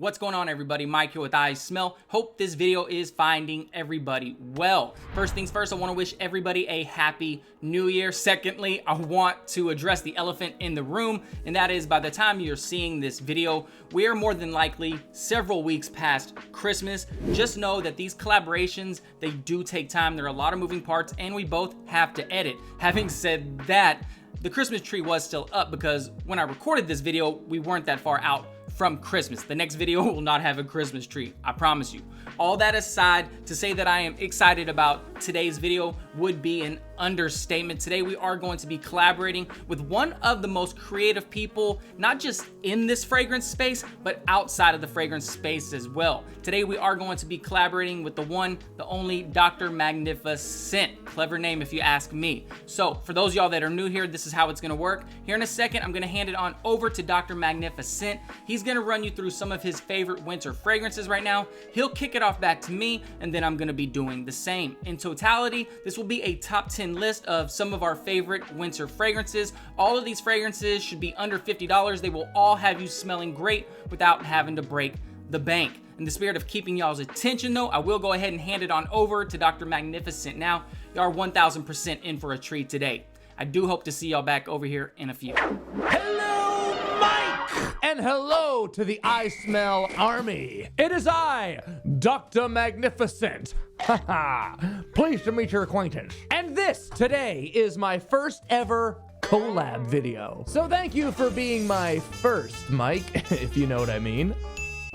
What's going on, everybody? Mike here with iSMELL. Hope this video is finding everybody well. First things first, I want to wish everybody a happy new year. Secondly, I want to address the elephant in the room, and that is by the time you're seeing this video, we are more than likely several weeks past Christmas. Just know that these collaborations, they do take time. There are a lot of moving parts, and we both have to edit. Having said that, the Christmas tree was still up because when I recorded this video, we weren't that far out from Christmas. The next video will not have a Christmas tree, I promise you. All that aside, to say that I am excited about today's video would be an understatement. Today we are going to be collaborating with one of the most creative people, not just in this fragrance space, but outside of the fragrance space as well. Today we are going to be collaborating with the one, the only Dr. Magnifiscent. Clever name if you ask me. So for those of y'all that are new here, this is how it's gonna work. Here in a second, I'm gonna hand it on over to Dr. Magnifiscent. He's gonna run you through some of his favorite winter fragrances right now. He'll kick it off back to me, and then I'm gonna be doing the same. In totality, this will be a top 10 list of some of our favorite winter fragrances. All of these fragrances should be under $50. They will all have you smelling great without having to break the bank. In the spirit of keeping y'all's attention though, I will go ahead and hand it on over to Dr. Magnifiscent now. Y'all are 1000% in for a treat today. I do hope to see y'all back over here in a few. Hello, Mike! And hello to the iSMELL army. It is I, Dr. Magnifiscent. Haha. Pleased to meet your acquaintance. And this today is my first ever collab video. So thank you for being my first, Mike, if you know what I mean.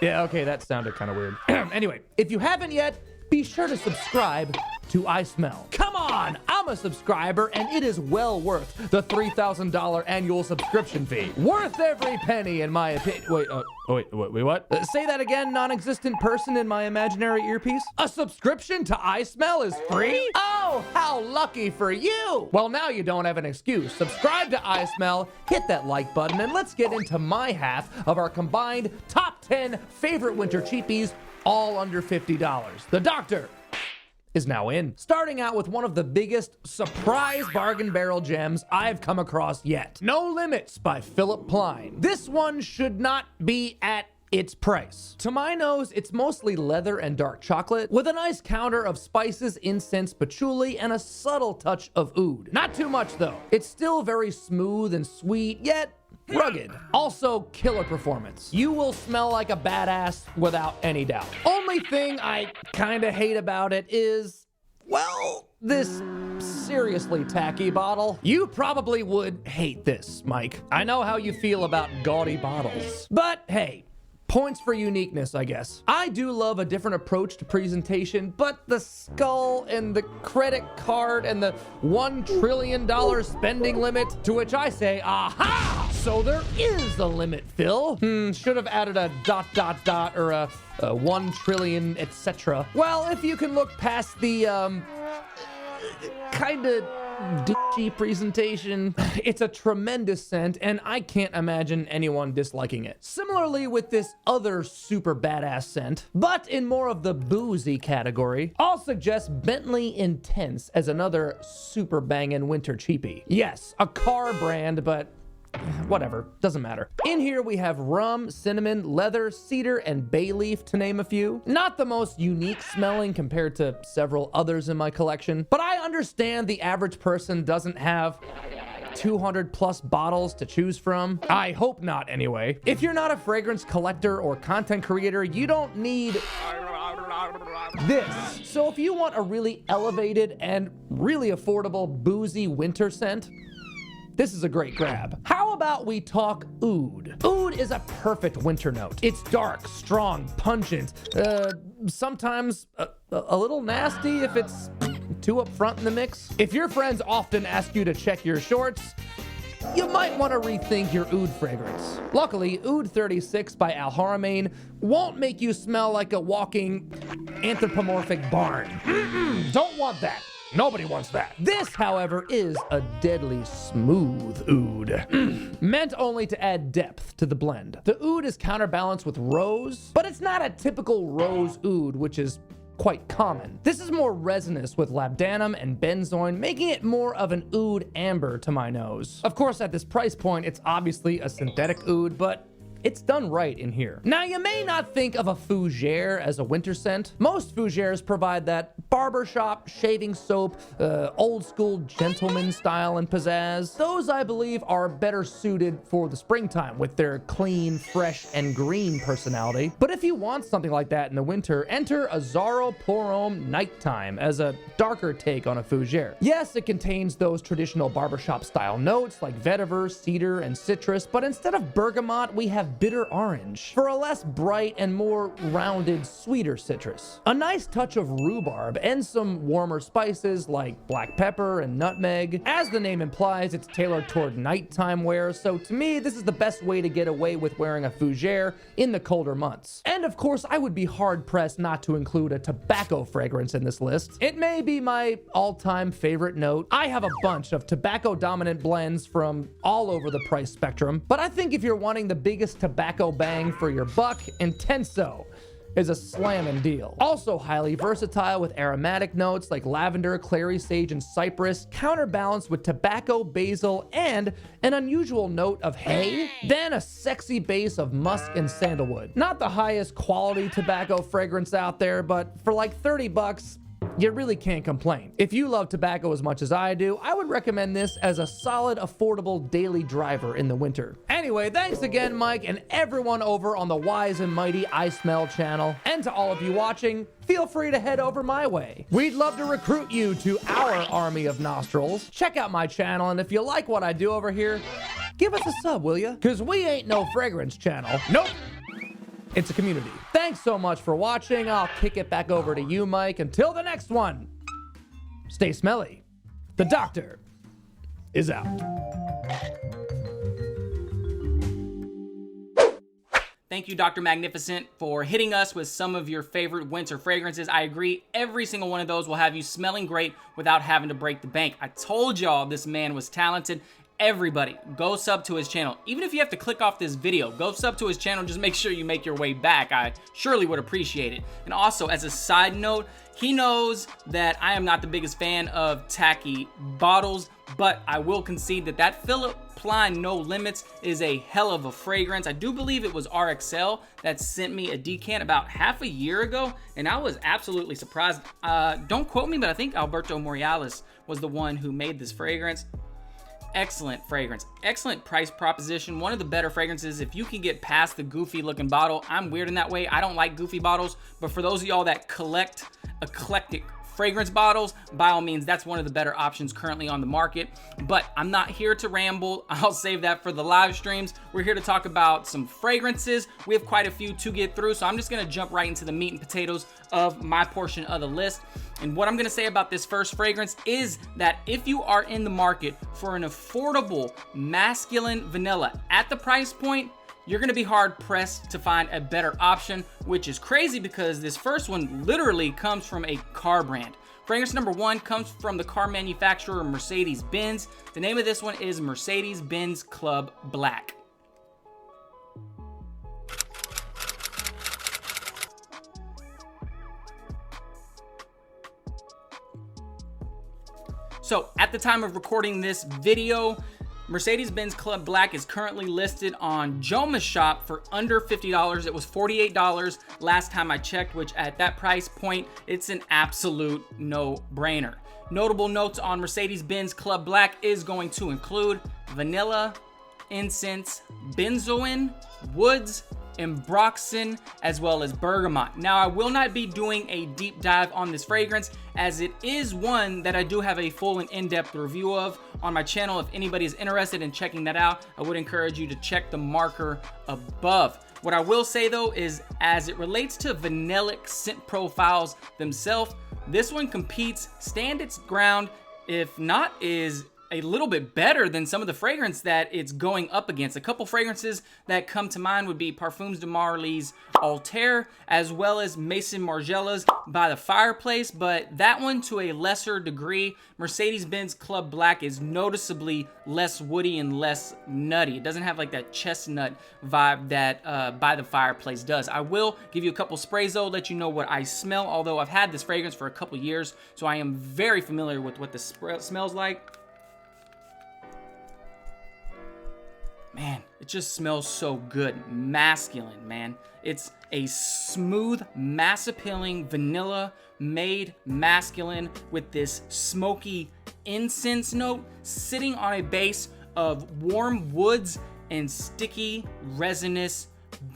Yeah, okay, that sounded kind of weird. Anyway, if you haven't yet, be sure to subscribe to iSMELL. Come on, I'm a subscriber and it is well worth the $3,000 annual subscription fee. Worth every penny in my opinion. Wait, what? Say that again, non-existent person in my imaginary earpiece. A subscription to iSMELL is free? Oh, how lucky for you. Well, now you don't have an excuse. Subscribe to iSMELL, hit that like button, and let's get into my half of our combined top 10 favorite winter cheapies, all under $50. The doctor is now in. Starting out with one of the biggest surprise bargain barrel gems I've come across yet. No Limits by Philip Plein. This one should not be at its price. To my nose, it's mostly leather and dark chocolate with a nice counter of spices, incense, patchouli, and a subtle touch of oud. Not too much though. It's still very smooth and sweet, yet rugged. Also, killer performance. You will smell like a badass without any doubt. Only thing I kinda hate about it is, well, this seriously tacky bottle. You probably would hate this, Mike. I know how you feel about gaudy bottles. But hey, points for uniqueness, I guess. I do love a different approach to presentation, but the skull and the credit card and the $1 trillion spending limit, to which I say, aha! So there is a limit, Phil. Should have added a ... or a 1 trillion, etc. Well, if you can look past the, kinda douchey presentation, it's a tremendous scent, and I can't imagine anyone disliking it. Similarly with this other super badass scent, but in more of the boozy category, I'll suggest Bentley Intense as another super bangin' winter cheapie. Yes, a car brand, but whatever, doesn't matter. In here we have rum, cinnamon, leather, cedar, and bay leaf, to name a few. Not the most unique smelling compared to several others in my collection, but I understand the average person doesn't have 200 plus bottles to choose from. I hope not anyway. If you're not a fragrance collector or content creator, you don't need this. So if you want a really elevated and really affordable boozy winter scent, this is a great grab. How about we talk oud? Oud is a perfect winter note. It's dark, strong, pungent, sometimes a little nasty if it's too up front in the mix. If your friends often ask you to check your shorts, you might want to rethink your oud fragrance. Luckily, Oud 36 by Al Haramain won't make you smell like a walking anthropomorphic barn. Don't want that. Nobody wants that. This, however, is a deadly smooth oud. Meant only to add depth to the blend. The oud is counterbalanced with rose, but it's not a typical rose oud, which is quite common. This is more resinous with labdanum and benzoin, making it more of an oud amber to my nose. Of course, at this price point, it's obviously a synthetic oud, but it's done right in here. Now, you may not think of a fougere as a winter scent. Most fougeres provide that barbershop shaving soap, old school gentleman style and pizzazz. Those, I believe, are better suited for the springtime with their clean, fresh, and green personality. But if you want something like that in the winter, enter Azzaro Pour Homme Nighttime as a darker take on a fougere. Yes, it contains those traditional barbershop style notes like vetiver, cedar, and citrus, but instead of bergamot, we have bitter orange for a less bright and more rounded, sweeter citrus. A nice touch of rhubarb and some warmer spices like black pepper and nutmeg. As the name implies, it's tailored toward nighttime wear, so to me, this is the best way to get away with wearing a fougere in the colder months. And of course, I would be hard-pressed not to include a tobacco fragrance in this list. It may be my all-time favorite note. I have a bunch of tobacco-dominant blends from all over the price spectrum, but I think if you're wanting the biggest tobacco bang for your buck, Intenso is a slamming deal. Also highly versatile with aromatic notes like lavender, clary sage, and cypress, counterbalanced with tobacco, basil, and an unusual note of hay, then a sexy base of musk and sandalwood. Not the highest quality tobacco fragrance out there, but for like 30 bucks, you really can't complain. If you love tobacco as much as I do, I would recommend this as a solid, affordable daily driver in the winter. Anyway, thanks again, Mike, and everyone over on the Wise and Mighty iSMELL channel. And to all of you watching, feel free to head over my way. We'd love to recruit you to our army of nostrils. Check out my channel, and if you like what I do over here, give us a sub, will ya? Because we ain't no fragrance channel. Nope. It's a community. Thanks so much for watching. I'll kick it back over to you, Mike. Until the next one, stay smelly. The doctor is out. Thank you, Dr. Magnifiscent, for hitting us with some of your favorite winter fragrances. I agree, every single one of those will have you smelling great without having to break the bank. I told y'all this man was talented. Everybody, go sub to his channel. Even if you have to click off this video, go sub to his channel. Just make sure you make your way back. I surely would appreciate it. And also, as a side note, he knows that I am not the biggest fan of tacky bottles, but I will concede that that Philip Plein No Limits is a hell of a fragrance. I do believe it was RXL that sent me a decant about half a year ago, and I was absolutely surprised. Don't quote me, but I think Alberto Morales was the one who made this fragrance. Excellent fragrance, excellent price proposition, one of the better fragrances. If you can get past the goofy looking bottle, I'm weird in that way. I don't like goofy bottles, but for those of y'all that collect eclectic fragrance bottles, by all means, that's one of the better options currently on the market. But I'm not here to ramble. I'll save that for the live streams. We're here to talk about some fragrances. We have quite a few to get through, so I'm just gonna jump right into the meat and potatoes of my portion of the list. And what I'm gonna say about this first fragrance is that if you are in the market for an affordable masculine vanilla at the price point, you're gonna be hard pressed to find a better option, which is crazy because this first one literally comes from a car brand. Fragrance number one comes from the car manufacturer Mercedes-Benz. The name of this one is Mercedes-Benz Club Black. So at the time of recording this video, Mercedes-Benz Club Black is currently listed on Joma's shop for under $50. It was $48 last time I checked, which at that price point, it's an absolute no-brainer. Notable notes on Mercedes-Benz Club Black is going to include vanilla, incense, benzoin, woods, ambroxan, as well as bergamot. Now, I will not be doing a deep dive on this fragrance, as it is one that I do have a full and in-depth review of on my channel. If anybody is interested in checking that out, I would encourage you to check the marker above. What I will say though is, as it relates to vanillic scent profiles themselves, this one competes, stand its ground, if not is a little bit better than some of the fragrance that it's going up against. A couple fragrances that come to mind would be Parfums de Marly's Altair, as well as Maison Margiela's By the Fireplace, but that one to a lesser degree. Mercedes-Benz Club Black is noticeably less woody and less nutty. It doesn't have like that chestnut vibe that By the Fireplace does. I will give you a couple sprays though, let you know what I smell, although I've had this fragrance for a couple years, so I am very familiar with what this smells like. Man, it just smells so good. Masculine, man. It's a smooth, mass-appealing vanilla made masculine with this smoky incense note sitting on a base of warm woods and sticky, resinous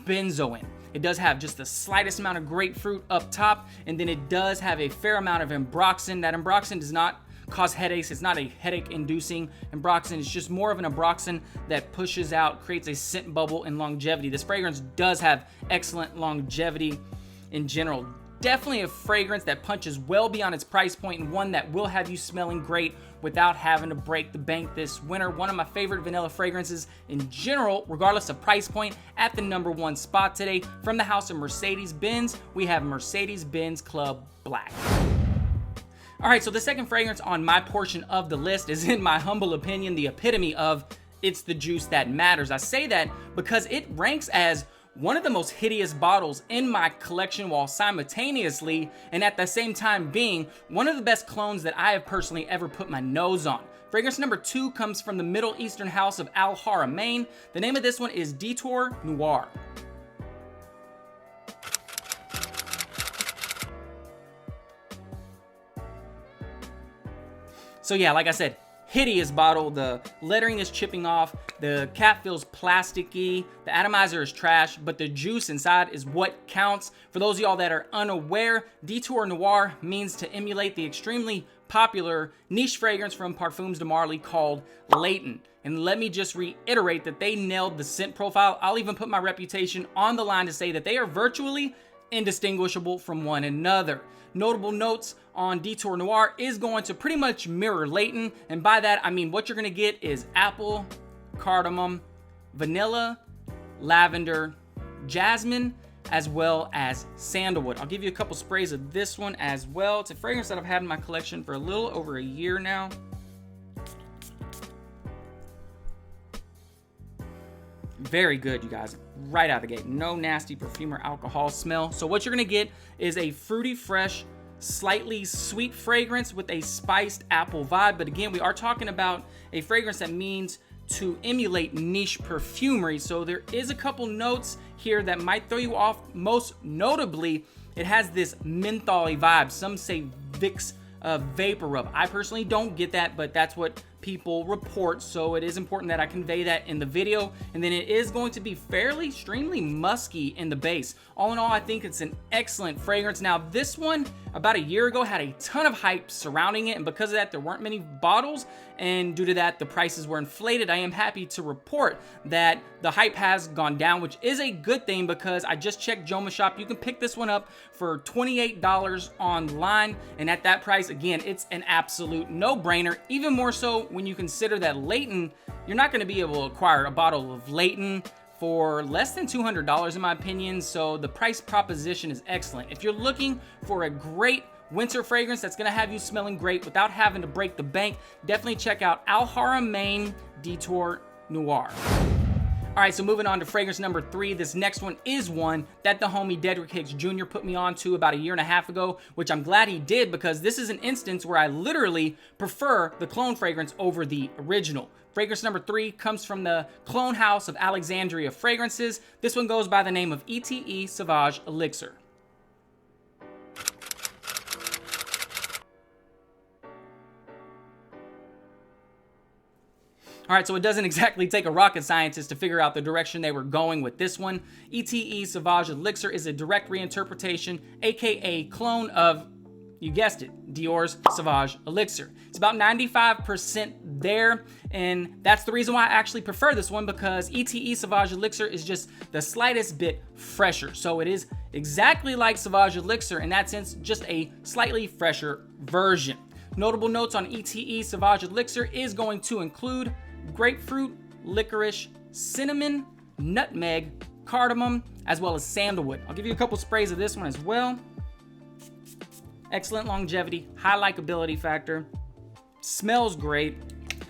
benzoin. It does have just the slightest amount of grapefruit up top, and then it does have a fair amount of ambroxan. That ambroxan does not cause headaches. It's not a headache-inducing ambroxan. It's just more of an ambroxan that pushes out, creates a scent bubble and longevity. This fragrance does have excellent longevity in general. Definitely a fragrance that punches well beyond its price point, and one that will have you smelling great without having to break the bank this winter. One of my favorite vanilla fragrances in general, regardless of price point, at the #1 spot today. From the house of Mercedes-Benz, we have Mercedes-Benz Club Black. All right, so the second fragrance on my portion of the list is, in my humble opinion, the epitome of it's the juice that matters. I say that because it ranks as one of the most hideous bottles in my collection, while simultaneously and at the same time being one of the best clones that I have personally ever put my nose on. Fragrance number 2 comes from the Middle Eastern house of Al Haramain. The name of this one is Detour Noir. So yeah, like I said, hideous bottle. The lettering is chipping off. The cap feels plasticky. The atomizer is trash, but the juice inside is what counts. For those of y'all that are unaware, Detour Noir means to emulate the extremely popular niche fragrance from Parfums de Marly called Leighton. And let me just reiterate that they nailed the scent profile. I'll even put my reputation on the line to say that they are virtually indistinguishable from one another. Notable notes on Detour Noir is going to pretty much mirror Leighton, and by that I mean what you're going to get is apple, cardamom, vanilla, lavender, jasmine, as well as sandalwood. I'll give you a couple sprays of this one as well. It's a fragrance that I've had in my collection for a little over a year now. Very good, you guys, right out of the gate. No nasty perfume or alcohol smell. So what you're gonna get is a fruity, fresh, slightly sweet fragrance with a spiced apple vibe. But again, we are talking about a fragrance that means to emulate niche perfumery. So there is a couple notes here that might throw you off. Most notably, it has this mentholy vibe. Some say Vicks vapor rub. I personally don't get that, but that's what people report, so it is important that I convey that in the video. And then it is going to be fairly extremely musky in the base. All in all, I think it's an excellent fragrance. Now, this one about a year ago had a ton of hype surrounding it, and because of that, there weren't many bottles, and due to that, the prices were inflated. I am happy to report that the hype has gone down, which is a good thing, because I just checked Joma Shop. You can pick this one up for $28 online, and at that price, again, it's an absolute no-brainer. Even more so when you consider that Leighton, you're not going to be able to acquire a bottle of Leighton for less than $200 in my opinion, so the price proposition is excellent. If you're looking for a great winter fragrance that's going to have you smelling great without having to break the bank, definitely check out Al Haramain Detour Noir. All right, so moving on to fragrance number 3. This next one is one that the homie Dedrick Hicks Jr. put me on to about a year and a half ago, which I'm glad he did, because this is an instance where I literally prefer the clone fragrance over the original. Fragrance number 3 comes from the clone house of Alexandria Fragrances. This one goes by the name of ETE Sauvage Elixir. All right, so it doesn't exactly take a rocket scientist to figure out the direction they were going with this one. ETE Sauvage Elixir is a direct reinterpretation, aka clone of, you guessed it, Dior's Sauvage Elixir. It's about 95% there, and that's the reason why I actually prefer this one, because ETE Sauvage Elixir is just the slightest bit fresher. So it is exactly like Sauvage Elixir, in that sense, just a slightly fresher version. Notable notes on ETE Sauvage Elixir is going to include grapefruit, licorice, cinnamon, nutmeg, cardamom, as well as sandalwood. I'll give you a couple sprays of this one as well. Excellent longevity, high likability factor, smells great.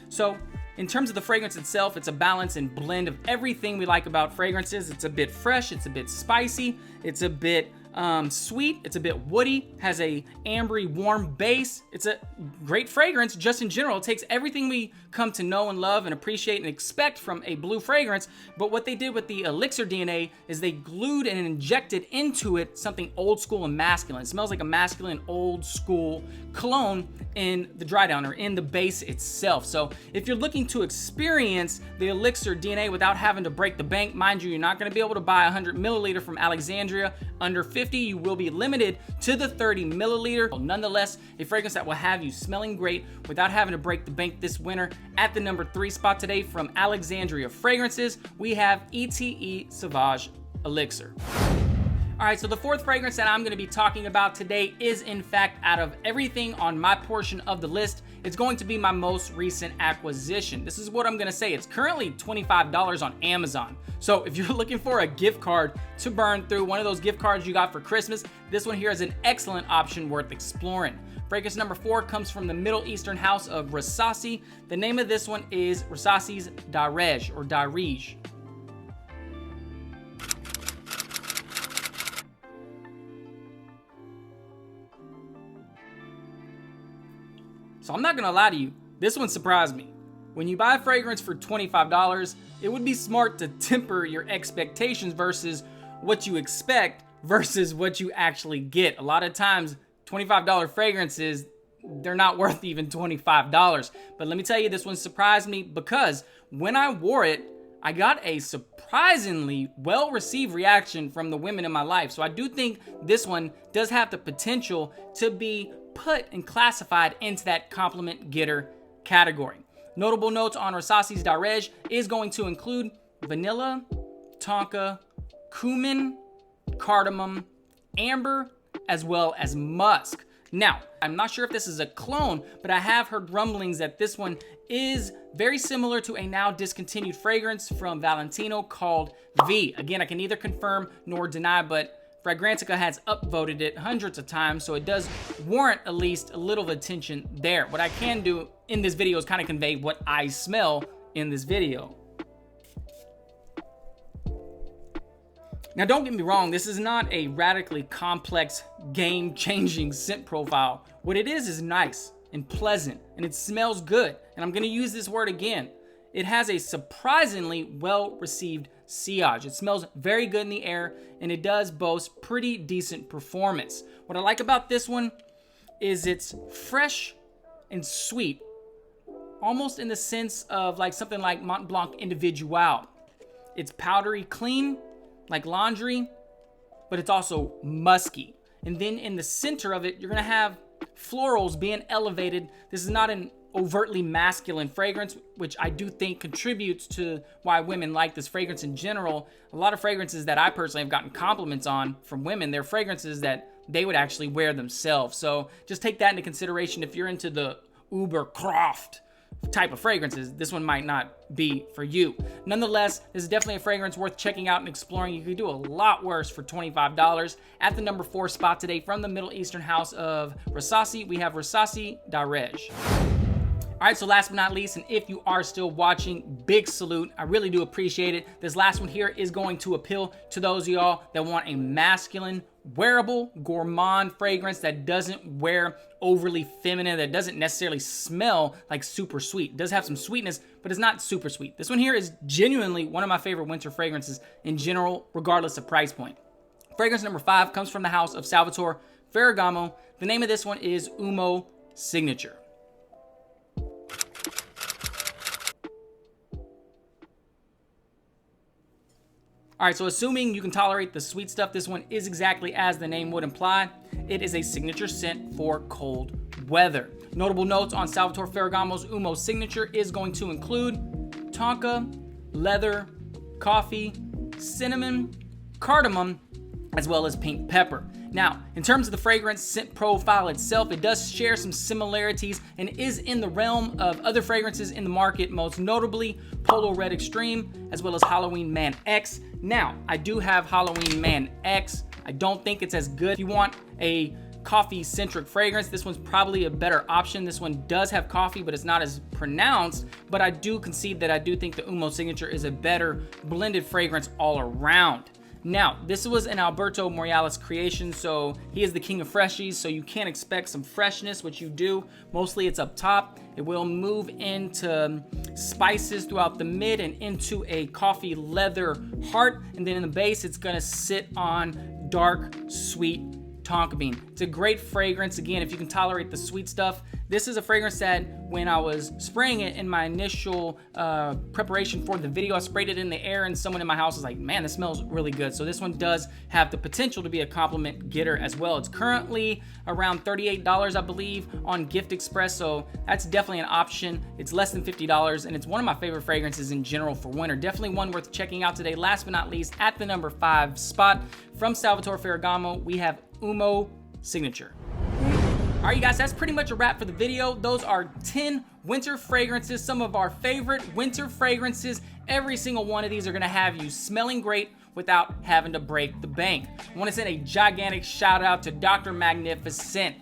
So in terms of the fragrance itself, it's a balance and blend of everything we like about fragrances. It's a bit fresh, it's a bit spicy, it's a bit sweet, it's a bit woody, has a ambery warm base. It's a great fragrance just in general. It takes everything we come to know and love and appreciate and expect from a blue fragrance, but what they did with the elixir DNA is they glued and injected into it something old school and masculine. It smells like a masculine old school cologne in the dry down or in the base itself. So if you're looking to experience the elixir DNA without having to break the bank, mind you, you're not going to be able to buy 100 milliliter from Alexandria under 50. You will be limited to the 30 milliliter. Nonetheless, a fragrance that will have you smelling great without having to break the bank this winter. At the number 3 spot today from Alexandria Fragrances, we have ETE Sauvage Elixir. All right, so the 4th fragrance that I'm going to be talking about today is, in fact, out of everything on my portion of the list, it's going to be my most recent acquisition. This is what I'm going to say. It's currently $25 on Amazon. So if you're looking for a gift card to burn through, one of those gift cards you got for Christmas, this one here is an excellent option worth exploring. Fragrance number 4 comes from the Middle Eastern house of Rasasi. The name of this one is Rasasi's Darej or Darij. So I'm not gonna lie to you, this one surprised me. When you buy a fragrance for $25, it would be smart to temper your expectations versus what you expect versus what you actually get. A lot of times, $25 fragrances, they're not worth even $25. But let me tell you, this one surprised me because when I wore it, I got a surprisingly well-received reaction from the women in my life. So I do think this one does have the potential to be put and classified into that compliment getter category. Notable notes on Rasasi's Darej is going to include vanilla, tonka, cumin, cardamom, amber, as well as musk. Now, I'm not sure if this is a clone, but I have heard rumblings that this one is very similar to a now discontinued fragrance from Valentino called V. Again, I can neither confirm nor deny, but Fragrantica has upvoted it hundreds of times, so it does warrant at least a little of attention there. What I can do in this video is kind of convey what I smell in this video. Now, don't get me wrong, this is not a radically complex, game-changing scent profile. What it is nice and pleasant, and it smells good. And I'm gonna use this word again. It has a surprisingly well-received sillage. It smells very good in the air, and it does boast pretty decent performance. What I like about this one is it's fresh and sweet, almost in the sense of like something like Mont Blanc Individual. It's powdery clean, like laundry, but it's also musky. And then in the center of it, you're gonna have florals being elevated. This is not an overtly masculine fragrance, which I do think contributes to why women like this fragrance in general. A lot of fragrances that I personally have gotten compliments on from women, they're fragrances that they would actually wear themselves. So just take that into consideration. If you're into the Uber Croft type of fragrances, this one might not be for you. Nonetheless, this is definitely a fragrance worth checking out and exploring. You could do a lot worse for $25. At the number 4 spot today from the Middle Eastern house of Rasasi, we have Rasasi Darej. All right, so last but not least, and if you are still watching, big salute. I really do appreciate it. This last one here is going to appeal to those of y'all that want a masculine, wearable, gourmand fragrance that doesn't wear overly feminine, that doesn't necessarily smell like super sweet. It does have some sweetness, but it's not super sweet. This one here is genuinely one of my favorite winter fragrances in general, regardless of price point. Fragrance number 5 comes from the house of Salvatore Ferragamo. The name of this one is Umo Signature. All right, so assuming you can tolerate the sweet stuff, this one is exactly as the name would imply. It is a signature scent for cold weather. Notable notes on Salvatore Ferragamo's Umo Signature is going to include tonka, leather, coffee, cinnamon, cardamom, as well as pink pepper. Now, in terms of the fragrance scent profile itself, it does share some similarities and is in the realm of other fragrances in the market, most notably Polo Red Extreme, as well as Halloween Man X. Now, I do have Halloween Man X. I don't think it's as good. If you want a coffee-centric fragrance, this one's probably a better option. This one does have coffee, but it's not as pronounced, but I do concede that I do think the Umo Signature is a better blended fragrance all around. Now, this was an Alberto Morales creation, so he is the king of freshies, so you can expect some freshness, which you do. Mostly it's up top. It will move into spices throughout the mid and into a coffee leather heart, and then in the base, it's gonna sit on dark, sweet tonka bean. It's a great fragrance. Again, if you can tolerate the sweet stuff, this is a fragrance that when I was spraying it in my initial preparation for the video, I sprayed it in the air and someone in my house was like, man, this smells really good. So this one does have the potential to be a compliment getter as well. It's currently around $38, I believe, on Gift Express. So that's definitely an option. It's less than $50 and it's one of my favorite fragrances in general for winter. Definitely one worth checking out today. Last but not least, at the number 5 spot from Salvatore Ferragamo, we have Umo Signature. All right, you guys, that's pretty much a wrap for the video. Those are 10 winter fragrances, some of our favorite winter fragrances. Every single one of these are gonna have you smelling great without having to break the bank. I wanna send a gigantic shout out to Dr. Magnifiscent.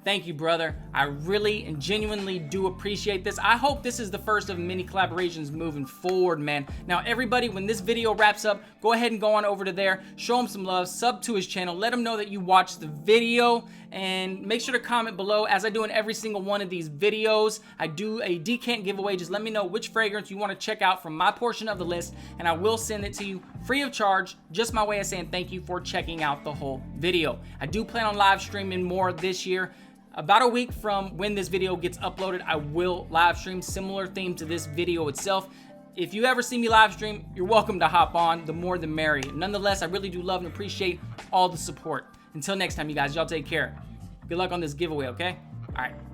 Thank you, brother. I really and genuinely do appreciate this. I hope this is the first of many collaborations moving forward, man. Now, everybody, when this video wraps up, go ahead and go on over to there, show him some love, sub to his channel, let him know that you watched the video, and make sure to comment below. As I do in every single one of these videos, I do a decant giveaway. Just let me know which fragrance you want to check out from my portion of the list, and I will send it to you free of charge, just my way of saying thank you for checking out the whole video. I do plan on live streaming more this year. About a week from when this video gets uploaded, I will live stream, similar theme to this video itself. If you ever see me live stream, you're welcome to hop on, the more the merry. Nonetheless, I really do love and appreciate all the support. Until next time, you guys, y'all take care. Good luck on this giveaway, okay? All right.